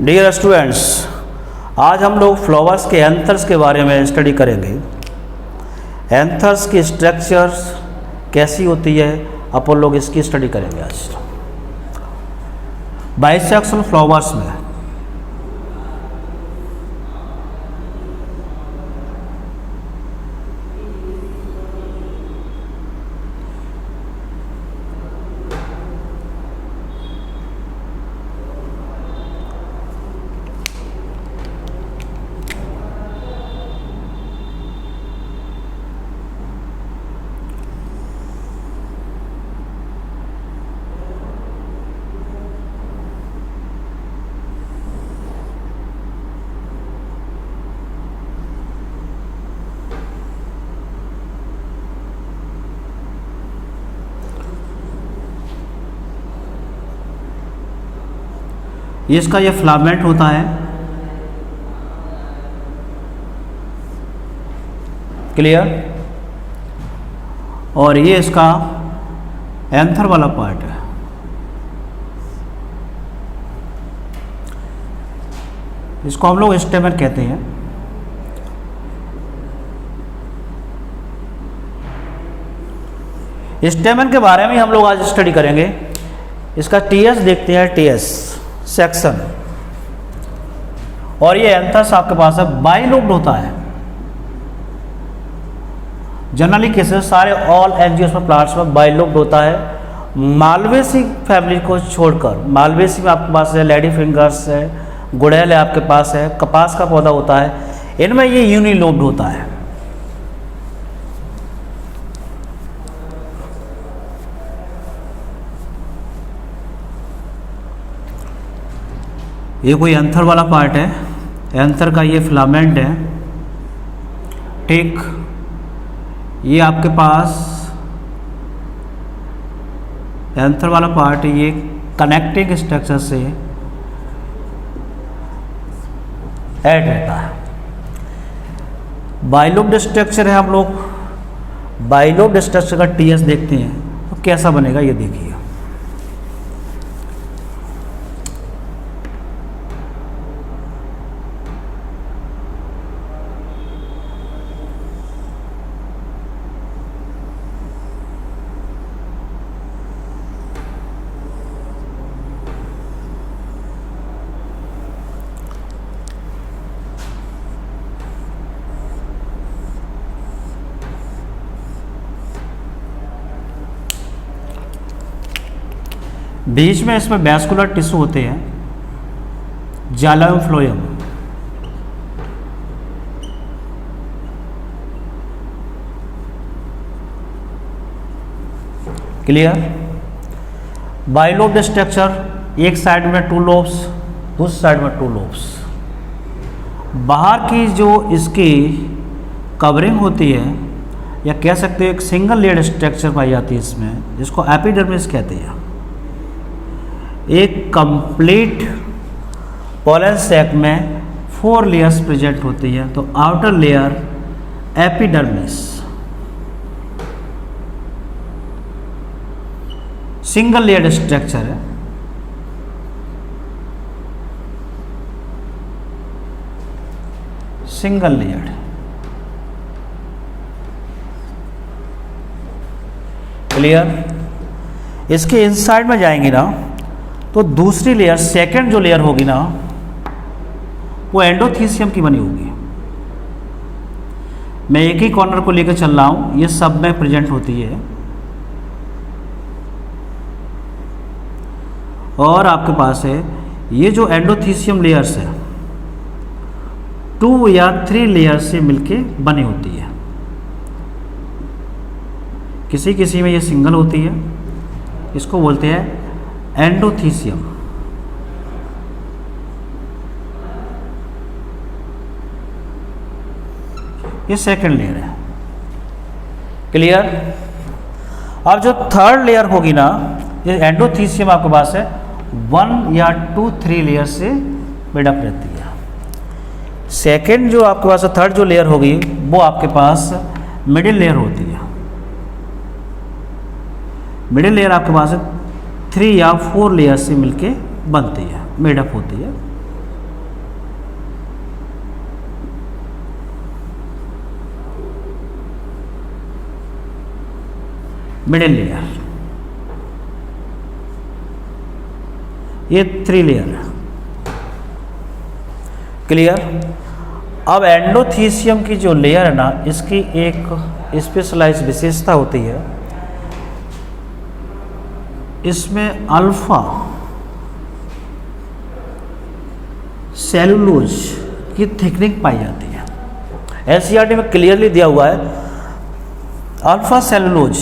Dear students, आज हम लोग फ्लावर्स के एंथर्स के बारे में स्टडी करेंगे। एंथर्स की स्ट्रक्चर्स कैसी होती है, अपन लोग इसकी स्टडी करेंगे आज। बाइसेक्सुअल फ्लावर्स में इसका ये फिलामेंट होता है, क्लियर। और ये इसका एंथर वाला पार्ट है। इसको हम लोग स्टेमन कहते हैं। स्टेमन के बारे में हम लोग आज स्टडी करेंगे। इसका टीएस देखते हैं, टीएस सेक्शन। और ये एंथर्स आपके पास है, बाइलोब्ड होता है। जनरली केसेस सारे ऑल एंजियोस्पर्म प्लांट्स में बाइलोब्ड होता है। मालवेसी फैमिली को छोड़कर, मालवेसी में आपके पास है लेडी फिंगर्स है, गुड़ैल है, आपके पास है कपास का पौधा होता है, इनमें ये यूनिलोब्ड होता है। ये कोई एंथर वाला पार्ट है, एंथर का ये फिलामेंट है, ठीक। ये आपके पास एंथर वाला पार्ट, ये कनेक्टिंग स्ट्रक्चर से ऐड रहता है। बाइलोब्ड स्ट्रक्चर है, हम लोग बाइलोब्ड स्ट्रक्चर का टीएस देखते हैं तो कैसा बनेगा, ये देखिए। बीच में इसमें वैस्कुलर टिश्यू होते हैं, xylem phloem. Clear. Bilobed structure, एक साइड में 2 लोब्स, दूसरी साइड में 2 लोब्स। बाहर की जो इसकी कवरिंग होती है, या कह सकते हो एक सिंगल लेयर स्ट्रक्चर पाई जाती है इसमें, जिसको एपिडर्मिस कहते हैं। एक कंप्लीट पोलन सैक में 4 लेयर्स प्रेजेंट होती है। तो outer layer epidermis, single layer structure है। Single layer. क्लियर। इसके इनसाइड में जाएंगे ना तो दूसरी लेयर, सेकंड जो लेयर होगी ना, वो एंडोथीसियम की बनी होगी। मैं एक ही कॉर्नर को लेकर चल रहा हूं, ये सब में प्रेजेंट होती है। और आपके पास है ये जो एंडोथीसियम लेयर्स है, 2 या 3 लेयर से मिलके बनी होती है। किसी किसी में ये सिंगल होती है, इसको बोलते हैं एंडोथीसियम। ये सेकंड लेयर है। क्लियर। अब जो थर्ड लेयर होगी ना, ये एंडोथीसियम आपके पास है 1 या 2, 3 लेयर से मेडअप रहती है। सेकंड जो आपके पास थर्ड जो लेयर होगी, वो आपके पास मिडिल लेयर होती है। मिडिल लेयर आपके पास 3 या 4 लेयर से मिलके बनती है, मेडअप होती है। मिडिल लेयर, ये 3 लेयर है। क्लियर। अब एंडोथीसियम की जो लेयर है ना, इसकी एक स्पेशलाइज विशेषता होती है, इसमें अल्फा सेलुलोज की थिकनिंग पाई जाती है। एनसीईआरटी में क्लियरली दिया हुआ है अल्फा सेलुलोज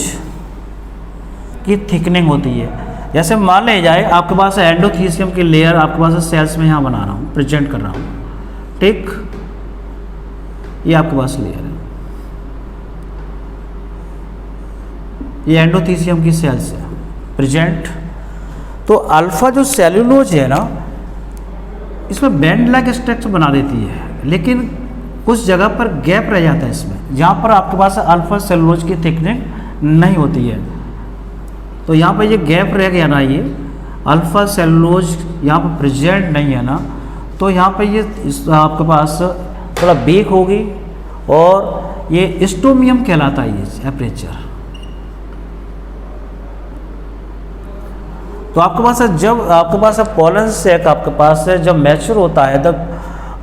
की थिकनिंग होती है। जैसे मान ले जाए आपके पास एंडोथीसियम की लेयर आपके पास सेल्स में यहाँ बना रहा हूँ, प्रेजेंट कर रहा हूँ, ठीक। ये आपके पास लेयर है, ये एंडोथीसियम की सेल्स है प्रेजेंट। तो अल्फा जो सेलुलोज है ना, इसमें बैंड लाइक स्ट्रक्चर बना देती है, लेकिन कुछ जगह पर गैप रह जाता है इसमें, जहाँ पर आपके पास अल्फा सेलुलोज की थिकनिंग नहीं होती है। तो यहाँ पर ये गैप रह गया ना, ये अल्फा सेलुलोज यहाँ पर प्रेजेंट नहीं है ना, तो यहाँ पर ये आपके पास थोड़ा वीक होगी और ये स्टोमियम कहलाता है ये एपरेचर। तो आपके पास जब आपके पास पॉलन सैक आपके पास है, जब मैच्योर होता है तब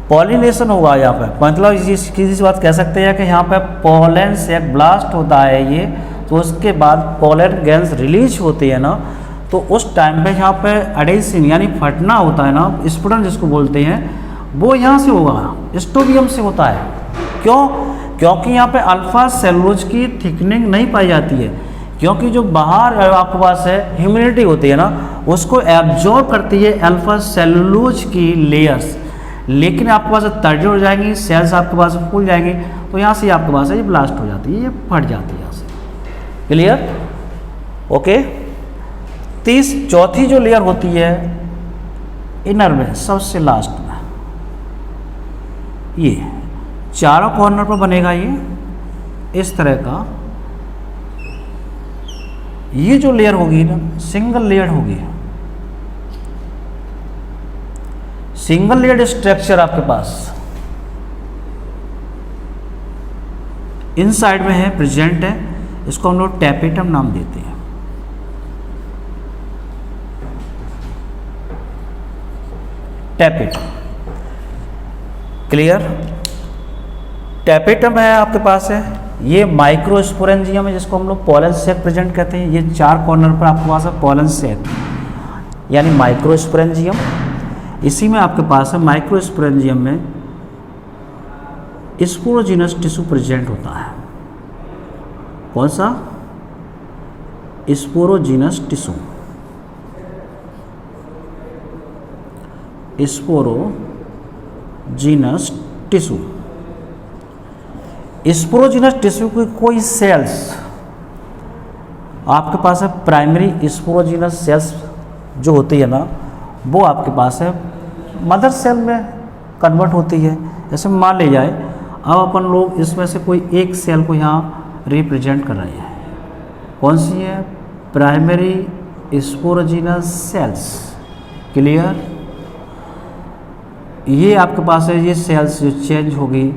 पॉलिनेशन होगा यहाँ पे, मतलब किसी बात कह सकते हैं कि यहाँ पे पॉलन सैक ब्लास्ट होता है ये, तो उसके बाद पॉलन ग्रेन्स रिलीज होती है ना, तो उस टाइम पे यहाँ पे एडेशन यानी फटना होता है ना, स्फुटन जिसको बोलते हैं, वो यहाँ से होगा, स्टोमियम से होता है। क्यों? क्योंकि यहाँ पे अल्फा सेलुलोज की थिकनिंग नहीं पाई जाती है, क्योंकि जो बाहर आपके पास है ह्यूमिडिटी होती है ना, उसको एब्जॉर्ब करती है अल्फा सेलुलोज की लेयर्स, लेकिन आपके पास तर्ज हो जाएंगी, सेल्स आपके पास फूल जाएंगी, तो यहाँ से आपके पास है ये ब्लास्ट हो जाती है, ये फट जाती है यहाँ से। क्लियर? ओके। चौथी जो लेयर होती है इनर में, सबसे लास्ट में, ये चारों कॉर्नर पर बनेगा ये इस तरह का, ये जो लेयर होगी ना सिंगल लेयर होगी, सिंगल लेयर स्ट्रक्चर आपके पास इन साइड में है, प्रेजेंट है, इसको हम लोग टैपेटम नाम देते हैं। Tapetum, clear? टैपेटम है आपके पास है, ये माइक्रोस्पोरेंजियम है जिसको हम लोग पॉलन सैक प्रेजेंट कहते हैं। ये चार कॉर्नर पर आपके पास है पॉलन सैक यानी माइक्रोस्पोरेंजियम। इसी में आपके पास है माइक्रोस्पोरेंजियम में स्पोरोजिनस टिश्यू प्रेजेंट होता है। कौन सा? Sporogenous tissue, sporogenous tissue. Sporogenous tissue की कोई सेल्स आपके पास है, प्राइमरी स्पोरोजिनस सेल्स जो होती है ना, वो आपके पास है मदर सेल में कन्वर्ट होती है। जैसे मान ले जाए अब अपन लोग इसमें से कोई एक सेल को यहाँ रिप्रेजेंट कर रहे हैं, कौन सी है? Primary sporogenous cells. क्लियर? ये आपके पास है, ये सेल्स जो चेंज होगी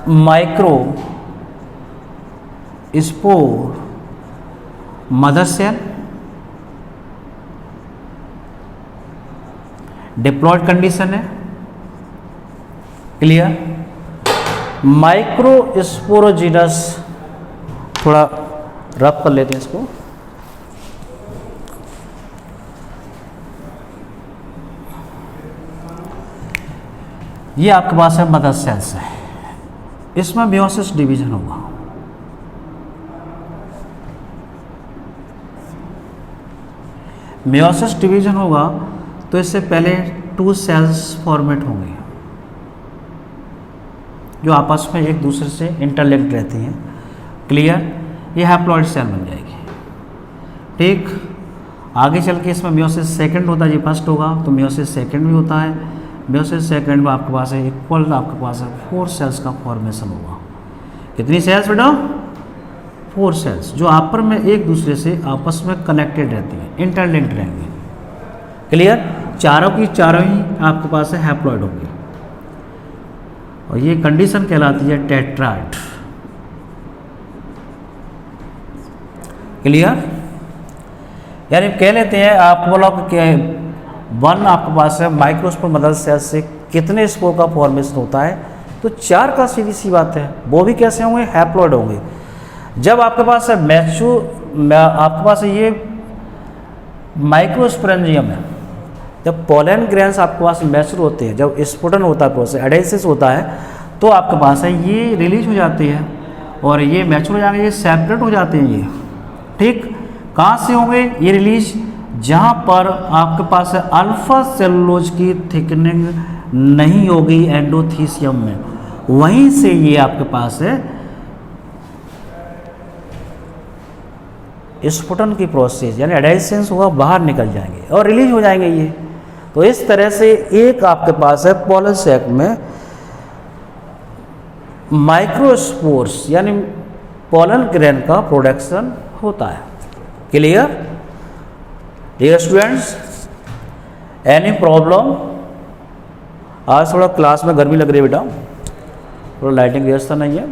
micro spore mother cell, diploid condition है। क्लियर? माइक्रो स्पोरोजिनस, थोड़ा रफ कर लेते हैं इसको। ये आपके पास है मदर सेल्स है, इसमें मियोसिस डिवीजन होगा। मियोसिस डिवीजन होगा तो इससे पहले 2 सेल्स फॉर्मेट होंगे जो आपस में एक दूसरे से इंटरलिंक्ड रहती हैं। क्लियर? ये हैप्लॉइड सेल बन जाएगी। ठीक, आगे चल के इसमें मियोसिस सेकंड होता है, ये फर्स्ट होगा तो मियोसिस सेकंड भी होता है। मियोसिस सेकंड में आपके पास है इक्वल, आपके पास है 4 सेल्स का फॉर्मेशन होगा। कितनी सेल्स बेटा? 4 सेल्स जो आपस में एक दूसरे से आपस में कनेक्टेड रहती हैं, इंटरलिंक्ड रहेंगे। क्लियर? चारों की चारों ही आपके पास है हैप्लॉइड होगी और ये कंडीशन कहलाती है टेट्राड। क्लियर? यानी कह लेते हैं आप बोला कि वन आपके पास है माइक्रोस्पोर मदर सेल से कितने स्पोर का फॉर्मेशन होता है, तो 4 का सीधी सी बात है। वो भी कैसे होंगे? हैप्लॉइड होंगे। जब आपके पास है आपके पास ये माइक्रोस्पोरेंजियम है, जब पोलन ग्रेन्स आपके पास मैच्योर होते हैं, जब स्फुटन होता है प्रोसेस एडेसिस होता है, तो आपके पास है ये रिलीज हो जाती है और ये मैच्योर हो जाएंगे, ये सेपरेट हो जाते हैं ये। ठीक, कहाँ से होंगे ये रिलीज? जहाँ पर आपके पास है अल्फा सेलुलोज की थिकनिंग नहीं होगी एंडोथीसियम में, वहीं से ये आपके पास है स्फुटन की प्रोसेस यानी एडेसेंस होगा, बाहर निकल जाएंगे और रिलीज हो जाएंगे ये। तो इस तरह से एक आपके पास है पोलन सैक में माइक्रोस्पोर्स यानी पोलन ग्रेन का प्रोडक्शन होता है। Clear? Dear students, any problem? आज थोड़ा क्लास में गर्मी लग रही है बेटा, थोड़ा लाइटिंग व्यवस्था नहीं है,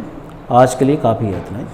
आज के लिए काफ़ी है इतना ही।